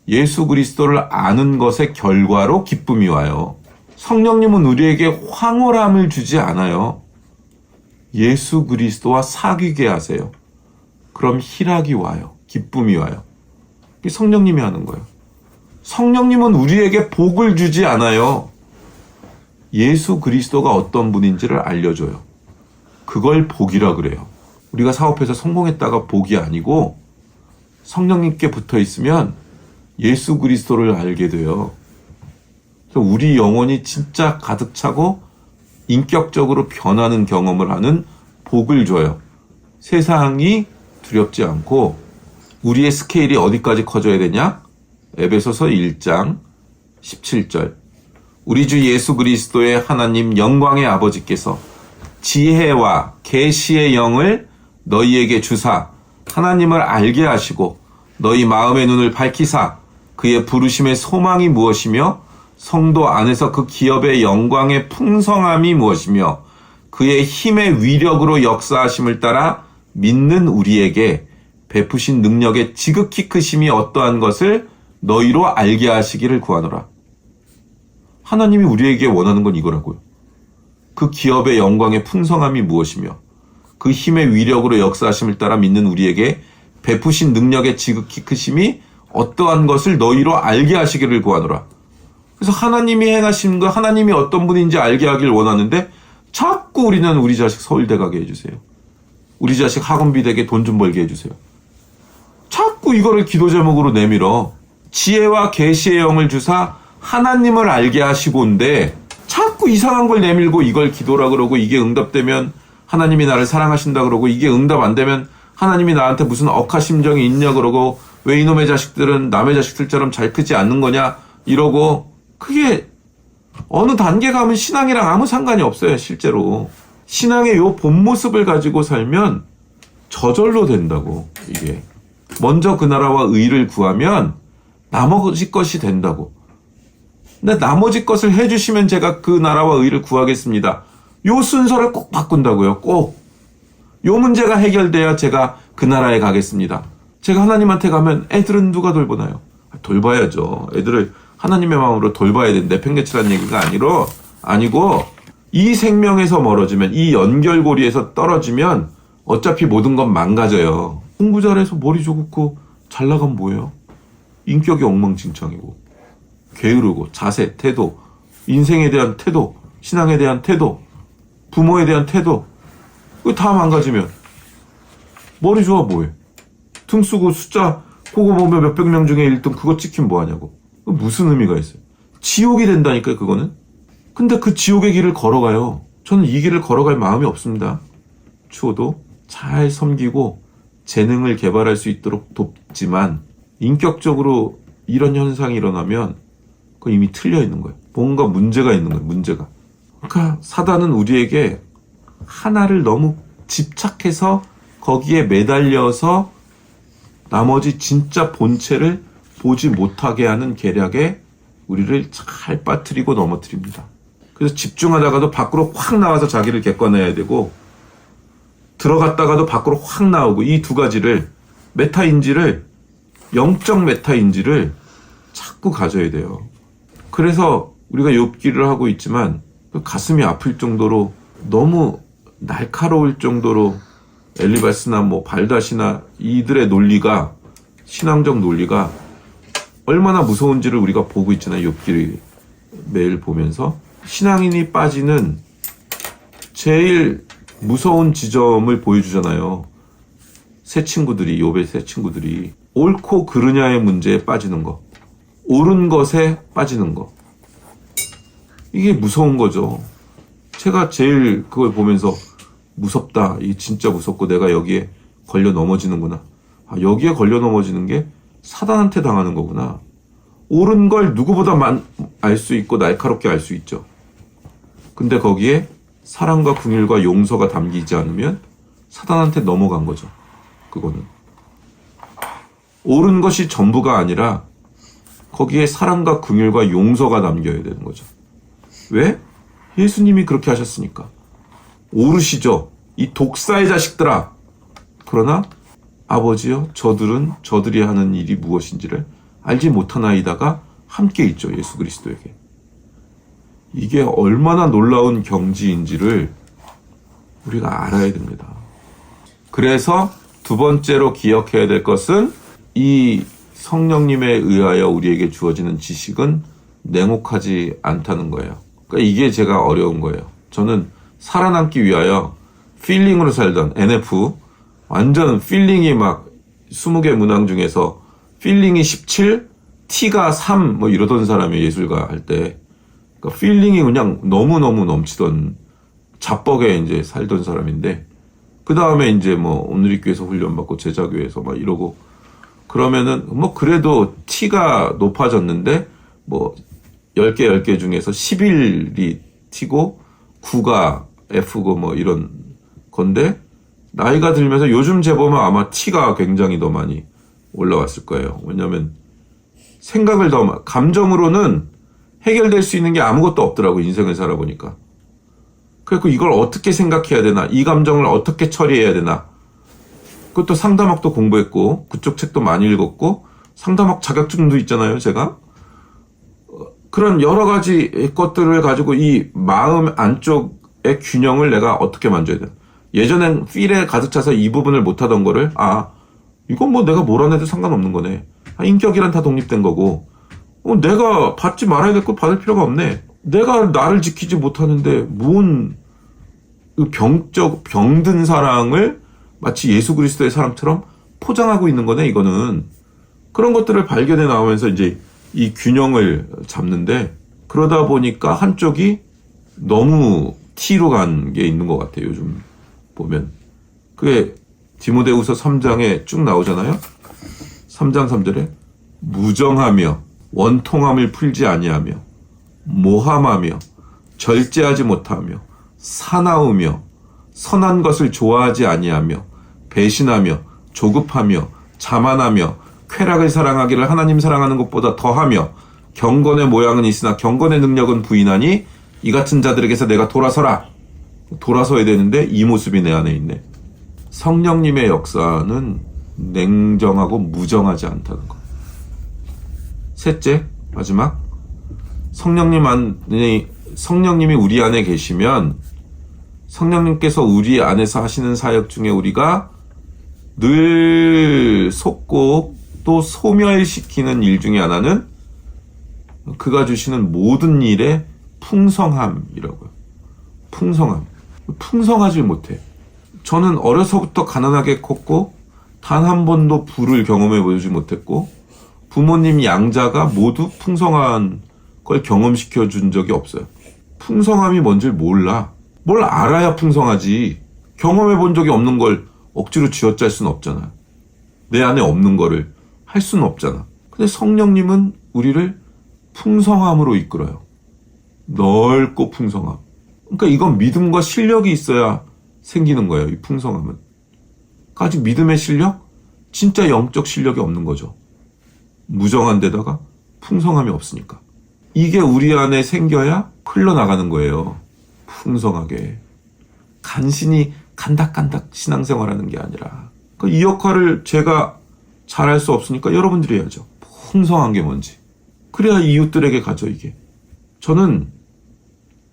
예수 그리스도를 아는 것의 결과로 기쁨이 와요. 성령님은 우리에게 황홀함을 주지 않아요. 예수 그리스도와 사귀게 하세요. 그럼 희락이 와요. 기쁨이 와요. 이게 성령님이 하는 거예요. 성령님은 우리에게 복을 주지 않아요. 예수 그리스도가 어떤 분인지를 알려줘요. 그걸 복이라 그래요. 우리가 사업해서 성공했다가 복이 아니고 성령님께 붙어 있으면 예수 그리스도를 알게 돼요. 그래서 우리 영혼이 진짜 가득 차고 인격적으로 변하는 경험을 하는 복을 줘요. 세상이 두렵지 않고 우리의 스케일이 어디까지 커져야 되냐? 에베소서 1장 17절. 우리 주 예수 그리스도의 하나님 영광의 아버지께서 지혜와 계시의 영을 너희에게 주사 하나님을 알게 하시고 너희 마음의 눈을 밝히사 그의 부르심의 소망이 무엇이며 성도 안에서 그 기업의 영광의 풍성함이 무엇이며 그의 힘의 위력으로 역사하심을 따라 믿는 우리에게 베푸신 능력의 지극히 크심이 어떠한 것을 너희로 알게 하시기를 구하노라. 하나님이 우리에게 원하는 건 이거라고요. 그 기업의 영광의 풍성함이 무엇이며 그 힘의 위력으로 역사하심을 따라 믿는 우리에게 베푸신 능력의 지극히 크심이 어떠한 것을 너희로 알게 하시기를 구하노라. 그래서 하나님이 행하신 거, 하나님이 어떤 분인지 알게 하길 원하는데 자꾸 우리는 우리 자식 서울대 가게 해주세요. 우리 자식 학원비 되게 돈 좀 벌게 해주세요. 자꾸 이거를 기도 제목으로 내밀어. 지혜와 계시의 영을 주사 하나님을 알게 하시고인데 자꾸 이상한 걸 내밀고 이걸 기도라 그러고 이게 응답되면 하나님이 나를 사랑하신다 그러고 이게 응답 안 되면 하나님이 나한테 무슨 억하심정이 있냐 그러고 왜 이놈의 자식들은 남의 자식들처럼 잘 크지 않는 거냐 이러고 그게 어느 단계 가면 신앙이랑 아무 상관이 없어요. 실제로 신앙의 요 본 모습을 가지고 살면 저절로 된다고. 이게 먼저 그 나라와 의를 구하면 나머지 것이 된다고. 근데 나머지 것을 해주시면 제가 그 나라와 의를 구하겠습니다. 요 순서를 꼭 바꾼다고요. 꼭. 요 문제가 해결돼야 제가 그 나라에 가겠습니다. 제가 하나님한테 가면 애들은 누가 돌보나요? 돌봐야죠. 애들을 하나님의 마음으로 돌봐야 돼. 내팽개치라는 얘기가 아니고 이 생명에서 멀어지면 이 연결고리에서 떨어지면 어차피 모든 건 망가져요. 공부 잘해서 머리 좋고 잘 나가면 뭐예요? 인격이 엉망진창이고 게으르고 자세, 태도, 인생에 대한 태도, 신앙에 대한 태도, 부모에 대한 태도 이거 다 망가지면 머리 좋아 뭐해? 등 쓰고 숫자 그거 보면 몇백 명 중에 1등 그거 찍히면 뭐하냐고. 무슨 의미가 있어요? 지옥이 된다니까요 그거는. 근데 그 지옥의 길을 걸어가요. 저는 이 길을 걸어갈 마음이 없습니다. 추호도 잘 섬기고 재능을 개발할 수 있도록 돕지만 인격적으로 이런 현상이 일어나면 그건 이미 틀려 있는 거예요. 뭔가 문제가 있는 거예요. 문제가. 그러니까 사단은 우리에게 하나를 너무 집착해서 거기에 매달려서 나머지 진짜 본체를 보지 못하게 하는 계략에 우리를 잘 빠뜨리고 넘어뜨립니다. 그래서 집중하다가도 밖으로 확 나와서 자기를 객관해야 되고 들어갔다가도 밖으로 확 나오고 이 두 가지를 메타인지를 영적 메타인지를 자꾸 가져야 돼요. 그래서 우리가 욥기를 하고 있지만 가슴이 아플 정도로 너무 날카로울 정도로 엘리바스나 뭐 발닷이나 이들의 논리가 신앙적 논리가 얼마나 무서운지를 우리가 보고 있잖아요. 욥기를 매일 보면서 신앙인이 빠지는 제일 무서운 지점을 보여주잖아요. 새 친구들이 욥의 새 친구들이 옳고 그르냐의 문제에 빠지는 거, 옳은 것에 빠지는 거. 이게 무서운 거죠. 제가 제일 그걸 보면서 무섭다. 이게 진짜 무섭고 내가 여기에 걸려 넘어지는구나. 아, 여기에 걸려 넘어지는 게 사단한테 당하는 거구나. 옳은 걸 누구보다 알 수 있고 날카롭게 알 수 있죠. 근데 거기에 사랑과 긍휼과 용서가 담기지 않으면 사단한테 넘어간 거죠. 그거는. 옳은 것이 전부가 아니라 거기에 사랑과 긍휼과 용서가 담겨야 되는 거죠. 왜? 예수님이 그렇게 하셨으니까. 오르시죠. 이 독사의 자식들아. 그러나 아버지여 저들이 하는 일이 무엇인지를 알지 못하나이다가 함께 있죠. 예수 그리스도에게. 이게 얼마나 놀라운 경지인지를 우리가 알아야 됩니다. 그래서 두 번째로 기억해야 될 것은 이 성령님에 의하여 우리에게 주어지는 지식은 냉혹하지 않다는 거예요. 그러니까 이게 제가 어려운 거예요. 저는 살아남기 위하여 필링으로 살던 NF 완전 필링이 막 20개 문항 중에서 필링이 17, T가 3 뭐 이러던 사람이 예술가 할 때 그러니까 필링이 그냥 너무너무 넘치던 자뻑에 이제 살던 사람인데 그 다음에 이제 뭐 오늘리교에서 훈련받고 제자교에서 막 이러고 그러면은 뭐 그래도 T가 높아졌는데 뭐 10개 중에서 11이 T고 9가 F고 뭐 이런 건데 나이가 들면서 요즘 재보면 아마 T가 굉장히 더 많이 올라왔을 거예요. 왜냐면 생각을 더 감정으로는 해결될 수 있는 게 아무것도 없더라고 인생을 살아보니까. 그래서 이걸 어떻게 생각해야 되나 이 감정을 어떻게 처리해야 되나 그것도 상담학도 공부했고 그쪽 책도 많이 읽었고 상담학 자격증도 있잖아요, 제가. 그런 여러 가지 것들을 가지고 이 마음 안쪽의 균형을 내가 어떻게 만져야 돼. 예전엔 필에 가득 차서 이 부분을 못하던 거를 이건 뭐 내가 뭘 안 해도 상관없는 거네. 인격이란 다 독립된 거고 내가 받지 말아야 될 거 받을 필요가 없네. 내가 나를 지키지 못하는데 뭔 병든 사랑을 마치 예수 그리스도의 사랑처럼 포장하고 있는 거네, 이거는. 그런 것들을 발견해 나오면서 이제 이 균형을 잡는데, 그러다 보니까 한쪽이 너무 T로 간 게 있는 것 같아요, 요즘 보면. 그게 디모데후서 3장에 쭉 나오잖아요. 3장 3절에 무정하며 원통함을 풀지 아니하며 모함하며 절제하지 못하며 사나우며 선한 것을 좋아하지 아니하며 배신하며 조급하며 자만하며 쾌락을 사랑하기를 하나님 사랑하는 것보다 더하며 경건의 모양은 있으나 경건의 능력은 부인하니 이 같은 자들에게서 내가 돌아서야 되는데 이 모습이 내 안에 있네. 성령님의 역사는 냉정하고 무정하지 않다는 것. 셋째, 마지막, 성령님이 우리 안에 계시면 성령님께서 우리 안에서 하시는 사역 중에 우리가 늘 속고 또 소멸시키는 일 중에 하나는 그가 주시는 모든 일의 풍성함이라고요. 풍성하지 못해. 저는 어려서부터 가난하게 컸고 단 한 번도 부를 경험해 보지 못했고 부모님 양자가 모두 풍성한 걸 경험시켜 준 적이 없어요. 풍성함이 뭔지 몰라. 뭘 알아야 풍성하지. 경험해 본 적이 없는 걸 억지로 쥐어짤 수는 없잖아. 내 안에 없는 거를 할 수는 없잖아. 근데 성령님은 우리를 풍성함으로 이끌어요. 넓고 풍성함. 그러니까 이건 믿음과 실력이 있어야 생기는 거예요, 이 풍성함은. 아직 믿음의 실력? 진짜 영적 실력이 없는 거죠. 무정한 데다가 풍성함이 없으니까. 이게 우리 안에 생겨야 흘러나가는 거예요. 풍성하게. 간신히 간닥간닥 신앙생활하는 게 아니라. 이 역할을 제가 잘할 수 없으니까 여러분들이 해야죠. 풍성한 게 뭔지. 그래야 이웃들에게 가죠, 이게. 저는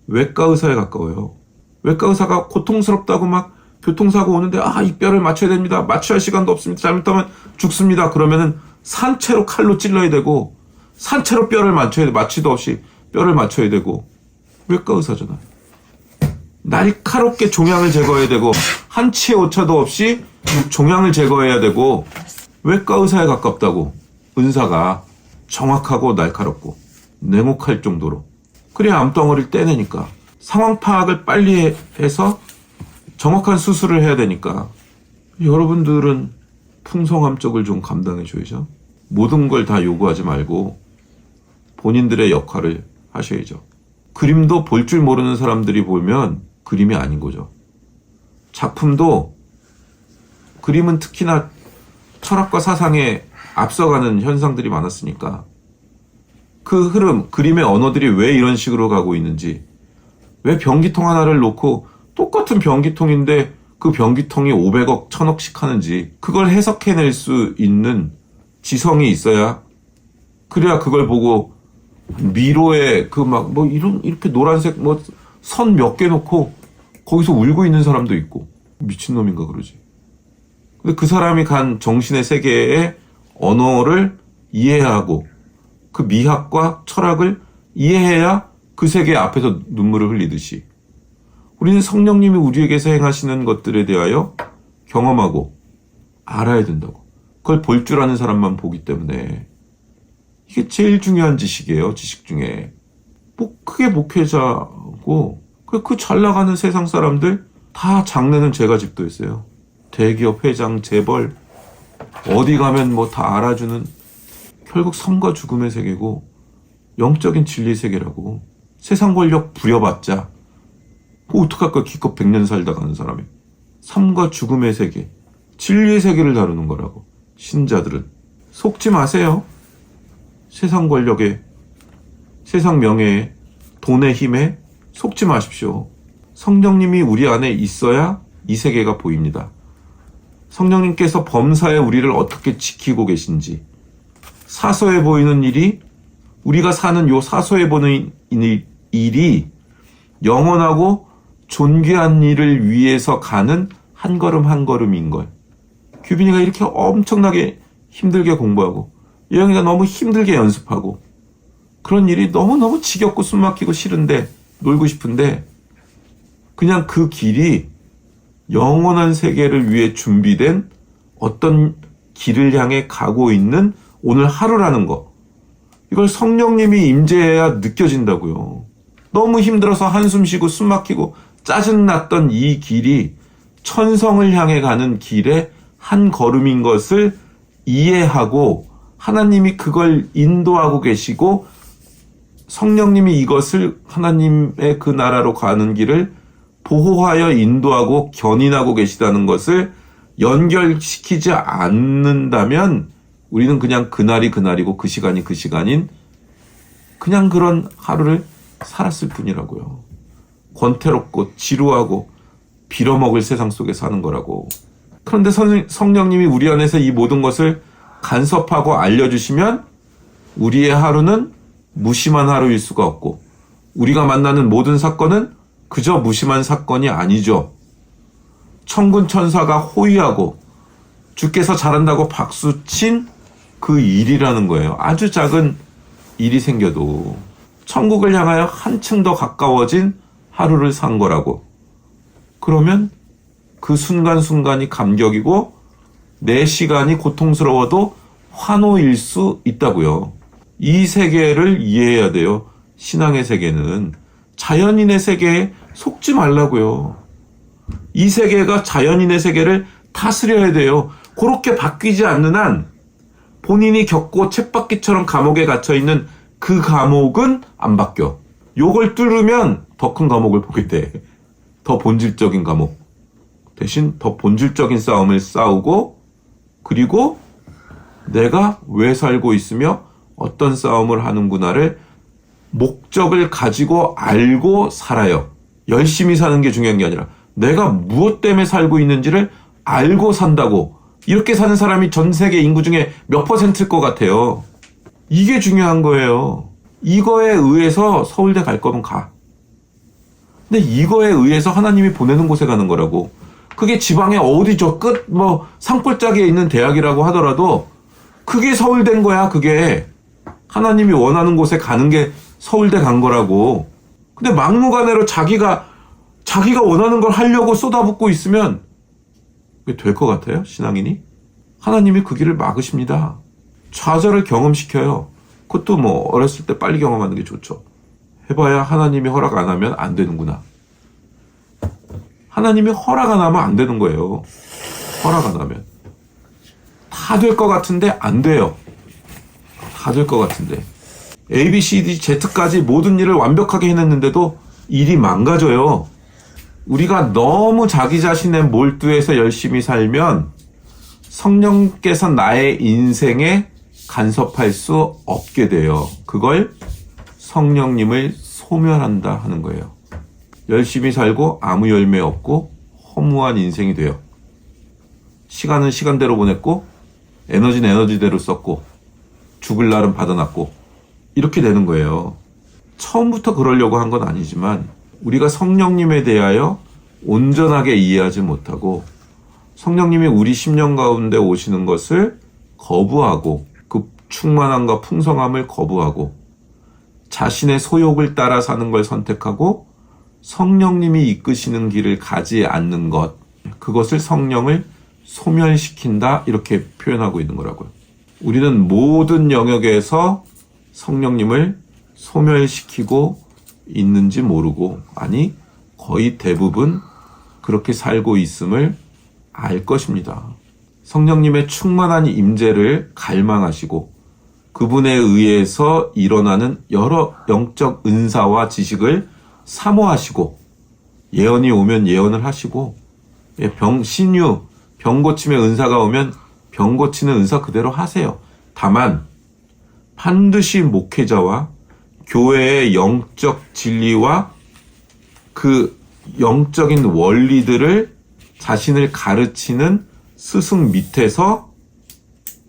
외과 의사에 가까워요. 외과 의사가 고통스럽다고 막 교통사고 오는데 이 뼈를 맞춰야 됩니다. 맞춰야 할 시간도 없습니다. 잘못하면 죽습니다. 그러면은 산채로 칼로 찔러야 되고 산채로 뼈를 맞춰야 돼. 마취도 없이 뼈를 맞춰야 되고 외과 의사잖아요. 날카롭게 종양을 제거해야 되고 한치의 오차도 없이 종양을 제거해야 되고 외과 의사에 가깝다고. 은사가 정확하고 날카롭고 냉혹할 정도로. 그래야 암덩어리를 떼내니까. 상황 파악을 빨리 해서 정확한 수술을 해야 되니까. 여러분들은 풍성함 쪽을 좀 감당해 줘야죠. 모든 걸 다 요구하지 말고 본인들의 역할을 하셔야죠. 그림도 볼 줄 모르는 사람들이 보면 그림이 아닌 거죠. 작품도, 그림은 특히나 철학과 사상에 앞서가는 현상들이 많았으니까 그 흐름, 그림의 언어들이 왜 이런 식으로 가고 있는지, 왜 변기통 하나를 놓고 똑같은 변기통인데 그 변기통이 500억, 1000억씩 하는지, 그걸 해석해낼 수 있는 지성이 있어야, 그래야 그걸 보고 미로에 이렇게 노란색 선 몇 개 놓고 거기서 울고 있는 사람도 있고, 미친놈인가 그러지. 근데 그 사람이 간 정신의 세계의 언어를 이해하고 그 미학과 철학을 이해해야 그 세계 앞에서 눈물을 흘리듯이 우리는 성령님이 우리에게서 행하시는 것들에 대하여 경험하고 알아야 된다고. 그걸 볼 줄 아는 사람만 보기 때문에 이게 제일 중요한 지식이에요. 지식 중에. 크게 목회자고 그 잘 나가는 세상 사람들 다 장래는 제가 집도했어요. 대기업 회장, 재벌 어디 가면 다 알아주는, 결국 삶과 죽음의 세계고 영적인 진리 세계라고. 세상 권력 부려봤자 어떡할 거야. 기껏 100년 살다 가는 사람이. 삶과 죽음의 세계, 진리의 세계를 다루는 거라고. 신자들은 속지 마세요. 세상 권력에, 세상 명예에, 돈의 힘에 속지 마십시오. 성령님이 우리 안에 있어야 이 세계가 보입니다. 성령님께서 범사에 우리를 어떻게 지키고 계신지, 사소해 보이는 일이, 우리가 사는 요 사소해 보이는 일이 영원하고 존귀한 일을 위해서 가는 한 걸음 한 걸음인 걸. 규빈이가 이렇게 엄청나게 힘들게 공부하고 예영이가 너무 힘들게 연습하고 그런 일이 너무너무 지겹고 숨막히고 싫은데, 놀고 싶은데, 그냥 그 길이 영원한 세계를 위해 준비된 어떤 길을 향해 가고 있는 오늘 하루라는 거. 이걸 성령님이 임재해야 느껴진다고요. 너무 힘들어서 한숨 쉬고 숨 막히고 짜증났던 이 길이 천성을 향해 가는 길의 한 걸음인 것을 이해하고 하나님이 그걸 인도하고 계시고 성령님이 이것을 하나님의 그 나라로 가는 길을 보호하여 인도하고 견인하고 계시다는 것을 연결시키지 않는다면 우리는 그냥 그날이 그날이고 그 시간이 그 시간인 그냥 그런 하루를 살았을 뿐이라고요. 권태롭고 지루하고 빌어먹을 세상 속에 사는 거라고. 그런데 성령님이 우리 안에서 이 모든 것을 간섭하고 알려주시면 우리의 하루는 무심한 하루일 수가 없고 우리가 만나는 모든 사건은 그저 무심한 사건이 아니죠. 천군 천사가 호위하고 주께서 잘한다고 박수친 그 일이라는 거예요. 아주 작은 일이 생겨도 천국을 향하여 한층 더 가까워진 하루를 산 거라고. 그러면 그 순간순간이 감격이고 내 시간이 고통스러워도 환호일 수 있다고요. 이 세계를 이해해야 돼요. 신앙의 세계는 자연인의 세계에 속지 말라고요. 이 세계가 자연인의 세계를 다스려야 돼요. 그렇게 바뀌지 않는 한 본인이 겪고 쳇바퀴처럼 감옥에 갇혀있는 그 감옥은 안 바뀌어. 요걸 뚫으면 더 큰 감옥을 보게 돼. 더 본질적인 감옥. 대신 더 본질적인 싸움을 싸우고 그리고 내가 왜 살고 있으며 어떤 싸움을 하는구나를 목적을 가지고 알고 살아요. 열심히 사는 게 중요한 게 아니라 내가 무엇 때문에 살고 있는지를 알고 산다고. 이렇게 사는 사람이 전 세계 인구 중에 몇 %일 것 같아요. 이게 중요한 거예요. 이거에 의해서 서울대 갈 거면 가. 근데 이거에 의해서 하나님이 보내는 곳에 가는 거라고. 그게 지방에 어디 저 끝 산골짜기에 있는 대학이라고 하더라도 그게 서울대인 거야. 그게 하나님이 원하는 곳에 가는 게 서울대 간 거라고. 근데 막무가내로 자기가 원하는 걸 하려고 쏟아붓고 있으면 그게 될 것 같아요? 신앙인이? 하나님이 그 길을 막으십니다. 좌절을 경험시켜요. 그것도 어렸을 때 빨리 경험하는 게 좋죠. 해봐야 하나님이 허락 안 하면 안 되는구나. 하나님이 허락 안 하면 안 되는 거예요. 허락 안 하면. 다 될 것 같은데 안 돼요. 다 될 것 같은데. A, B, C, D, Z까지 모든 일을 완벽하게 해냈는데도 일이 망가져요. 우리가 너무 자기 자신에 몰두해서 열심히 살면 성령께서 나의 인생에 간섭할 수 없게 돼요. 그걸 성령님을 소멸한다 하는 거예요. 열심히 살고 아무 열매 없고 허무한 인생이 돼요. 시간은 시간대로 보냈고 에너지는 에너지대로 썼고 죽을 날은 받아놨고 이렇게 되는 거예요. 처음부터 그러려고 한 건 아니지만 우리가 성령님에 대하여 온전하게 이해하지 못하고 성령님이 우리 심령 가운데 오시는 것을 거부하고 그 충만함과 풍성함을 거부하고 자신의 소욕을 따라 사는 걸 선택하고 성령님이 이끄시는 길을 가지 않는 것, 그것을 성령을 소멸시킨다 이렇게 표현하고 있는 거라고요. 우리는 모든 영역에서 성령님을 소멸시키고 있는지 모르고, 아니 거의 대부분 그렇게 살고 있음을 알 것입니다. 성령님의 충만한 임재를 갈망하시고 그분에 의해서 일어나는 여러 영적 은사와 지식을 사모하시고 예언이 오면 예언을 하시고 신유, 병 고침의 은사가 오면 병 고치는 은사 그대로 하세요. 다만 반드시 목회자와 교회의 영적 진리와 그 영적인 원리들을 자신을 가르치는 스승 밑에서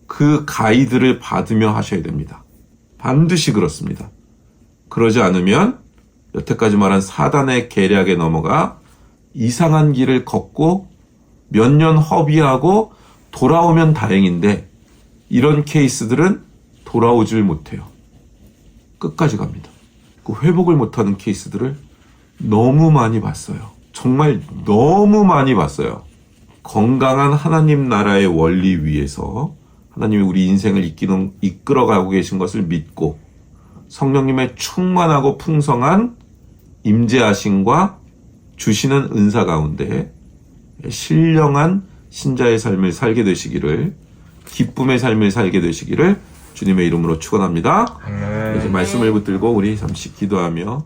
그 가이드를 받으며 하셔야 됩니다. 반드시 그렇습니다. 그러지 않으면 여태까지 말한 사단의 계략에 넘어가 이상한 길을 걷고 몇 년 허비하고 돌아오면 다행인데 이런 케이스들은 돌아오질 못해요. 끝까지 갑니다. 그 회복을 못하는 케이스들을 너무 많이 봤어요. 정말 너무 많이 봤어요. 건강한 하나님 나라의 원리 위에서 하나님이 우리 인생을 이끌어가고 계신 것을 믿고 성령님의 충만하고 풍성한 임재하심과 주시는 은사 가운데 신령한 신자의 삶을 살게 되시기를, 기쁨의 삶을 살게 되시기를 주님의 이름으로 축원합니다. 이제 말씀을 붙들고 우리 잠시 기도하며